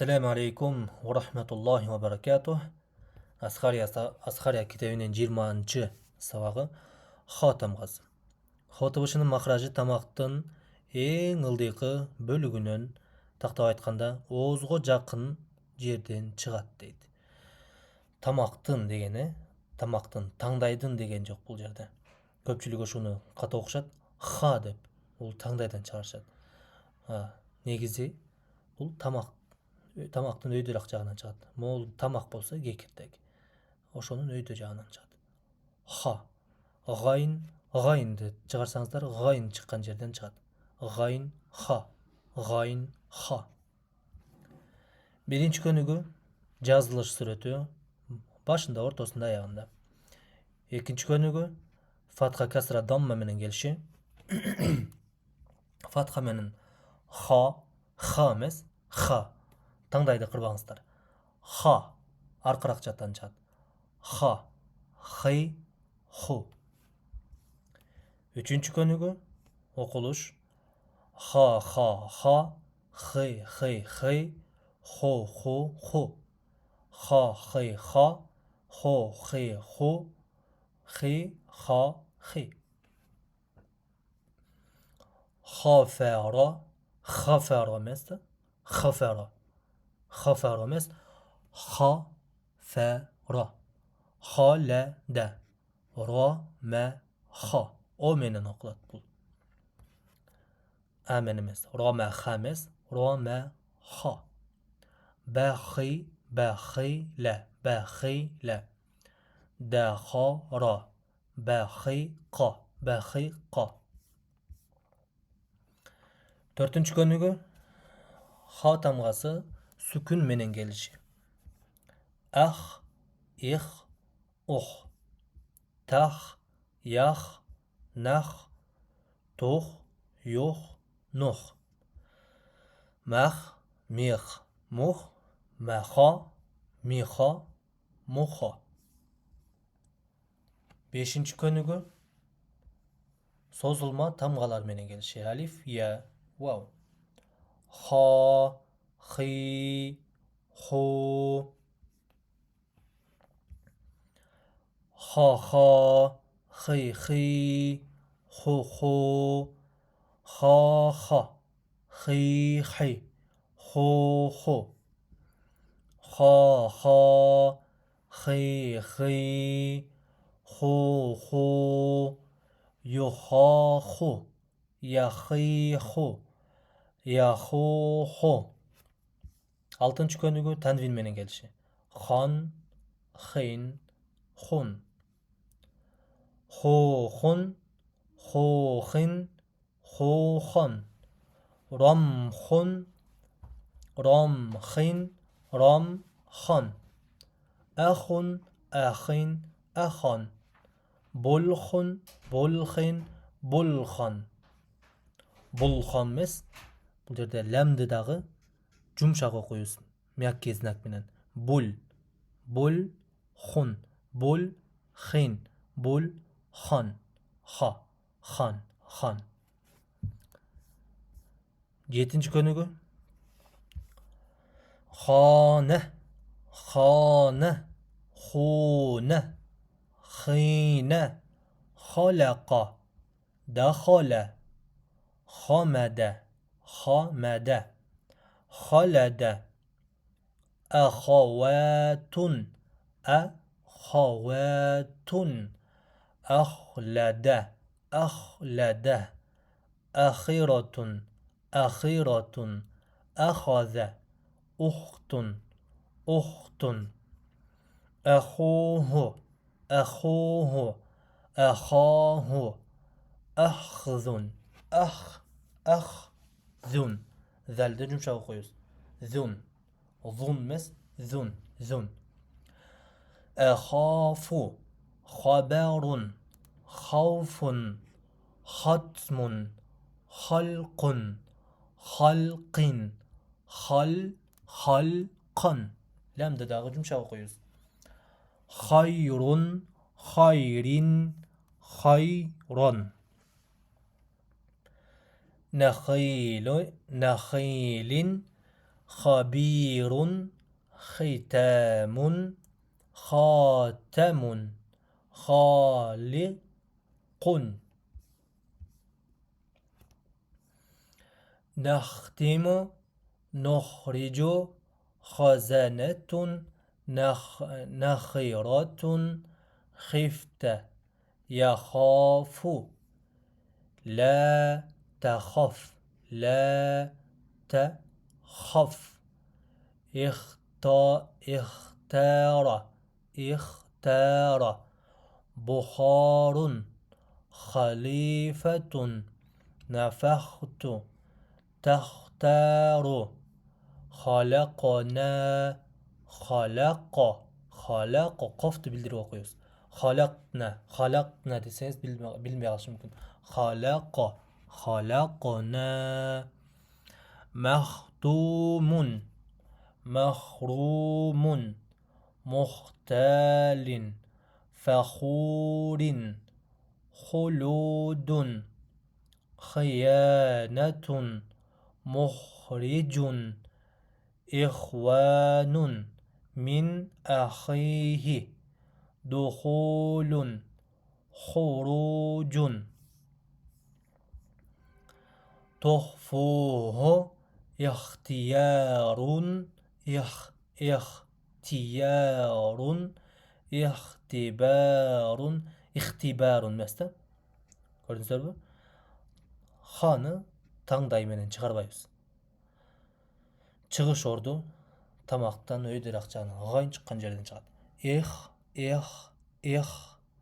Assalamu alaikum wa rahmatullahi wa barakatuh. Asxariya kitabining 20-chi sabag'i Xo tamg'asi. Xo tabışının mahrajı tamaqtın eng ылдыйкы bölүгүнөн, тактап айтканда, оозго жакын жерден чыгат дейт. Тамактын дегени, тамактын таңдайдын деген жок бул жерде. Көпчүлүк ушуну ката окушат. Ха деп, бул таңдайдан чыгарышат. Негизи бул тамактын өйдө жагынан чыгат. Могул тамак болсо кекиртек. Ошонун өйдө жагынан чыгат. Ха. Гайнды чыгарсаңыздар, гайн чыккан жерден чыгат. Гайн ха. Гайн ха. Биринчи көнүгү жазылыш сүрөтү башында, ортосунда, аягында. Экинчи көнүгү фатха касра дамма менен келиши. Фатха менен ха эмес, ха. Таңдайды кырбаңыздар. Ха аркыраак жактан чыгат. Ха, хый, ху. Үчүнчү көнүгү окулуш ха, хый, хый, ху, ху. Ха, хый, ха, ху, хый, ху, хый, ха, хый. Хафара эмес да. Хафара эмес. Хафара. Халада. Ра, ма, ха. О менен окулат бул. А менен эмес. Ра, ма, ха эмес. Ра, ма, ха. Бахи, бахила. Бахила. Дахара. Бахиқа. Бахиқа. Төртүнчү көнүгү ха тамгасы сүкүн менен келиши. Ах, их, ух. Тах, ях, нах. Тух, юх, нух. Мах, мих, мух. Маха, миха, муха. Бешинчи көнүгү созулма тамгалар менен келиши. Алиф, я, вау. Ха, хи, ху. Ха, хый, ху. Ха, хый, ху. Ха, хый, ху. Юхаху, яхиху, яхуху. Алтынчы көнүгү танвин менен келиши. Хан, хин, хун. Хухун, хухин, хухан. Рамхун, рамхин, рамхан. Ахун, ахин, ахан. Булхун, булхин, булхан. Булхан эмес. Бул жерде лямды дагы жумшак окуйбуз. Мягкий знак менен. Бул, хун, бул, хин, бул, хан. Ха, хан, хан. Жетинчи көнүгү хана, хуна. خين خلق دخل خمد خلد أخوات أخلد أخرة أخذ أخت أخوه أخاه أخذ أخذ. Zəldə cümşə oxuyuz. Zun. Zun mes. Zun. Əxafu. Xabarun. Xawfun. Xatmun. Xalqun. Xalqin. Xalqan. Ləmdə dağı cümşə oxuyuz. Xayrun, xayrin, xayran. Nəxilin, خبير ختام خاتم خالق نختم نخرج خزنة نخرة خفت يخاف لا تخف لا تخف اختار بخار خليفة نفخت تختار خلقنا خلق قفты билдирип окуйбуз. Халакна десеңиз билмей калышы мүмкүн. Халакна махтумун махрумун мухталин фахурин хулудун خيانة مخرج إخوان من أخيه دخول خروج تخفوه اختيار اختبار эмес да. Көрдүңүздөрбү? Ханы таңдай менен чыгарбайбыз. Чыгыш орду тамактан өйдөрак жагынан ыңгайын чыккан жерден чыгат.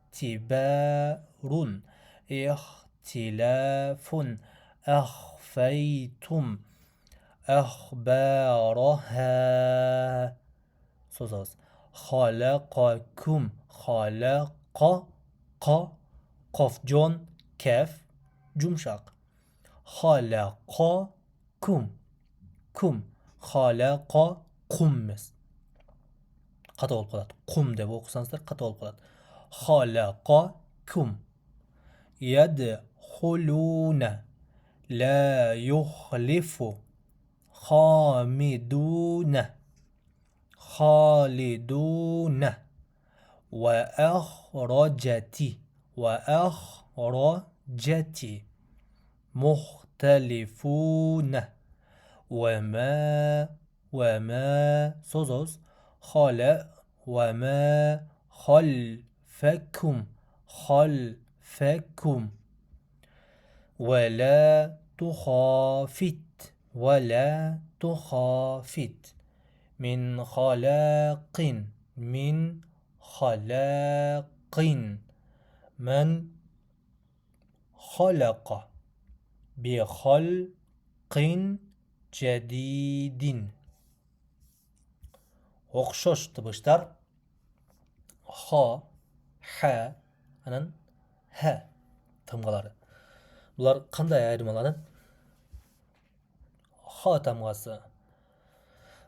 Ихтибарун ихтилафун ахфейтум ахбараха созабыз. Халакакум халака каф жон кеф жумшак. Халакакум халакакум эмес. Ката болуп калат. Кум деп окусаңыздар ката болуп калат. Халакакум ядхулуна ла юхлифу خالدون وأخرجت مختلفون وما سوزوز وما خلفكم ولا تخافت من خلاق من خلق بخلق جديد. Окшош тыбыштар ха, ха, анан ха тамгалары. Булар кандай айырмаланат? Ха тамгасы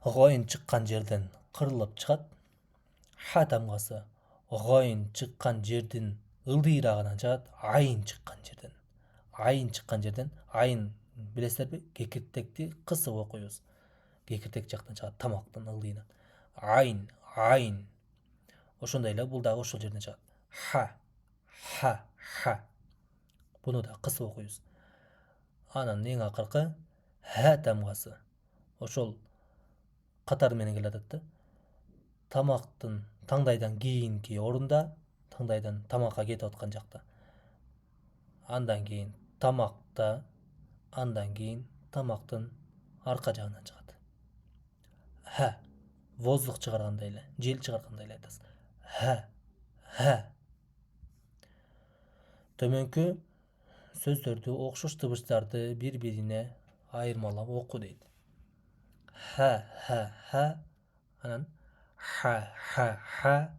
гойын чыккан жерден кырылып чыгат. Ха тамгасы гойын чыккан жердин ылдыйрагынан чыгат. Айын чыккан жерден. Айын билесиздерби? Кекиртекти кысып окуйбуз. Кекиртек жактан чыгат, тамактын ылдыйынан. Айын. Ошондой эле бул дагы ошол жерден чыгат. Ха. Буну да кысып окуйбуз. Анан эң акыркы ха тамгасы. Ошол катар менен келатат да. Тамактын таңдайдан кийинки орунда, таңдайдан тамакка кетип аткан жакта. Андан кийин тамакта, андан кийин тамактын арка жагынан чыгат. Ха. Воздух чыгаргандай эле, жел чыгаргандай эле айтасыз. Ха. Төмөнкү сөздөрдү окшош тыбыштарды бири-бирине айырмалап оку дейт. Ха. Анан ха. Ха.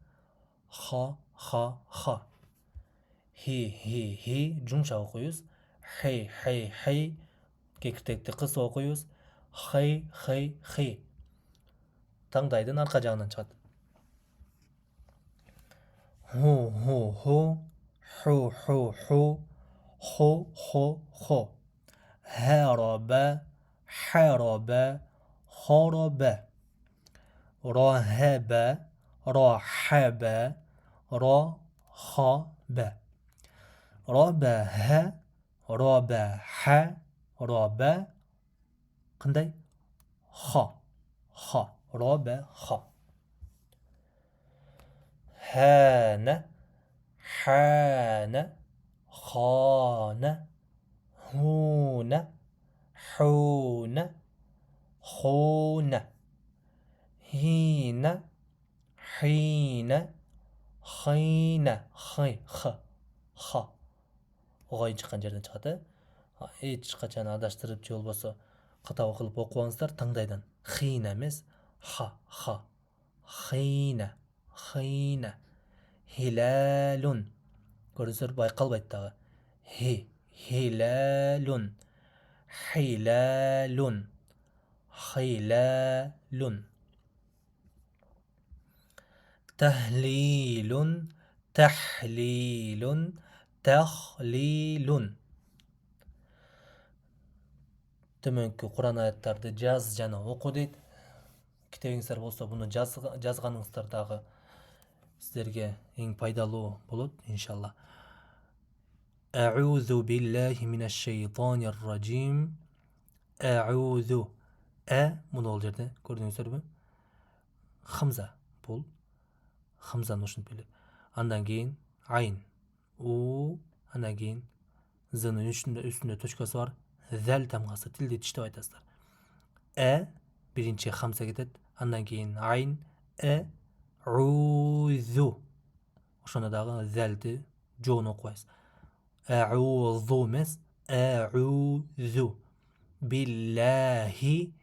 Хи. Жумшак окуйбуз. Хей. Кекиртекти кысып окуйбуз. Хей. Таңдайдын арка жагынан чыгат. Ху. Хо. Хараба. خرب راهب راحب راخب رابه رابح راب qanday xo xo roba xo hana hana khana huna huna khuna hina hina khina khay kh kh o'g'ay chiqqan yerdan chiqadi. Hech qachon adashtirib yo'l bo'lsa xato qilib o'qib tangdaydan xina emas ha ha xina xina hilalun ko'rsizlar bayqalmaydi tag'i hi hilalun hilalun hilalun tahlilun tahlilun tahlilun төменгі Құран аяттарды жаз және оқы дейді. Kitebіңіздер болса, бұны жазғаныңыздардағы сіздерге ең пайдалы болады, иншалла. А'узу биллахи минаш шайтанир ражим. А'узу. Мұны ол жерде көрдіңіздер бе? Хамза. Бұл хамзаны ұшын біледі. Андан кейін айн. Андан кейін зының үстінде точкасы бар. Зәл тамғасы тілде тіштеп айтасыздар. Бірінші хамза кетеді. Андан кейін айн. А'узу. Ошонадағы зәлді жоны қойасыз. А'узу емес. А'узу. Биллахи.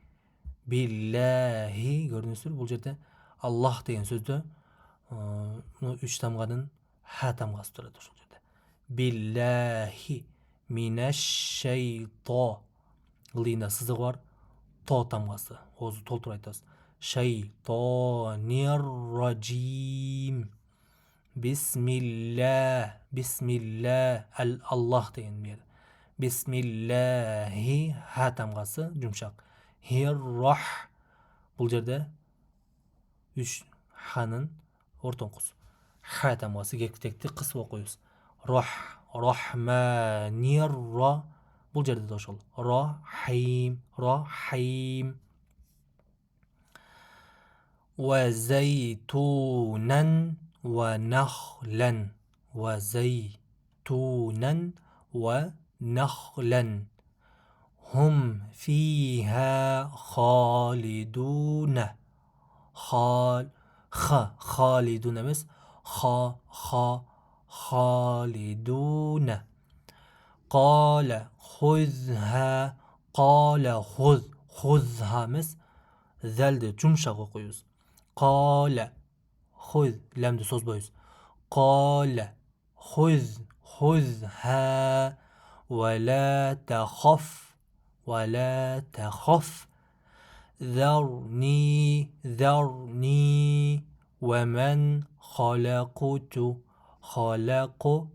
Биллахи. Көрдіңіздер, бұл жерде Аллах деген сөзді үш тамғадан ха тамғасы тұрады. Биллахи. Минаш шайто. Лина сызығы бар. То тамғасы. Өзі толтырып айтасыз. Шайтонир ражим. Бисмилла. Бисмилла. Аллах деген мер. Бисмиллахи. Ха тамғасы жұмшақ. Хиррах. Бұл жерде үш ханын ортын қос. Ха тамғасы кектекті қысып оқойыз. Рахманир ра. Бұл жерде де ошол. Рахим. Рахим. وزيتونا ونخلا وزيتونا ونخلا هم فيها خالدون خالدون مس خالدون قال خذها قال خذها مس زلد جمشق قيوس قال خذ لم سوز بويس قال خذها ولا تخف ذرني ومن خلقت خلق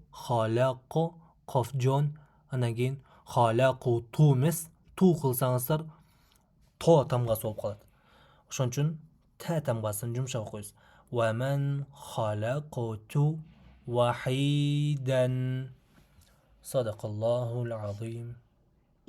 قف جون анан خلقت تو مس تو қылсаңыздар то тамғасы болып қалады. Ошон үчүн та тамғасын жұмшақ қойыз. وَمَنْ خَلَقْتُ وَحِيدًا. صدق الله العظيم.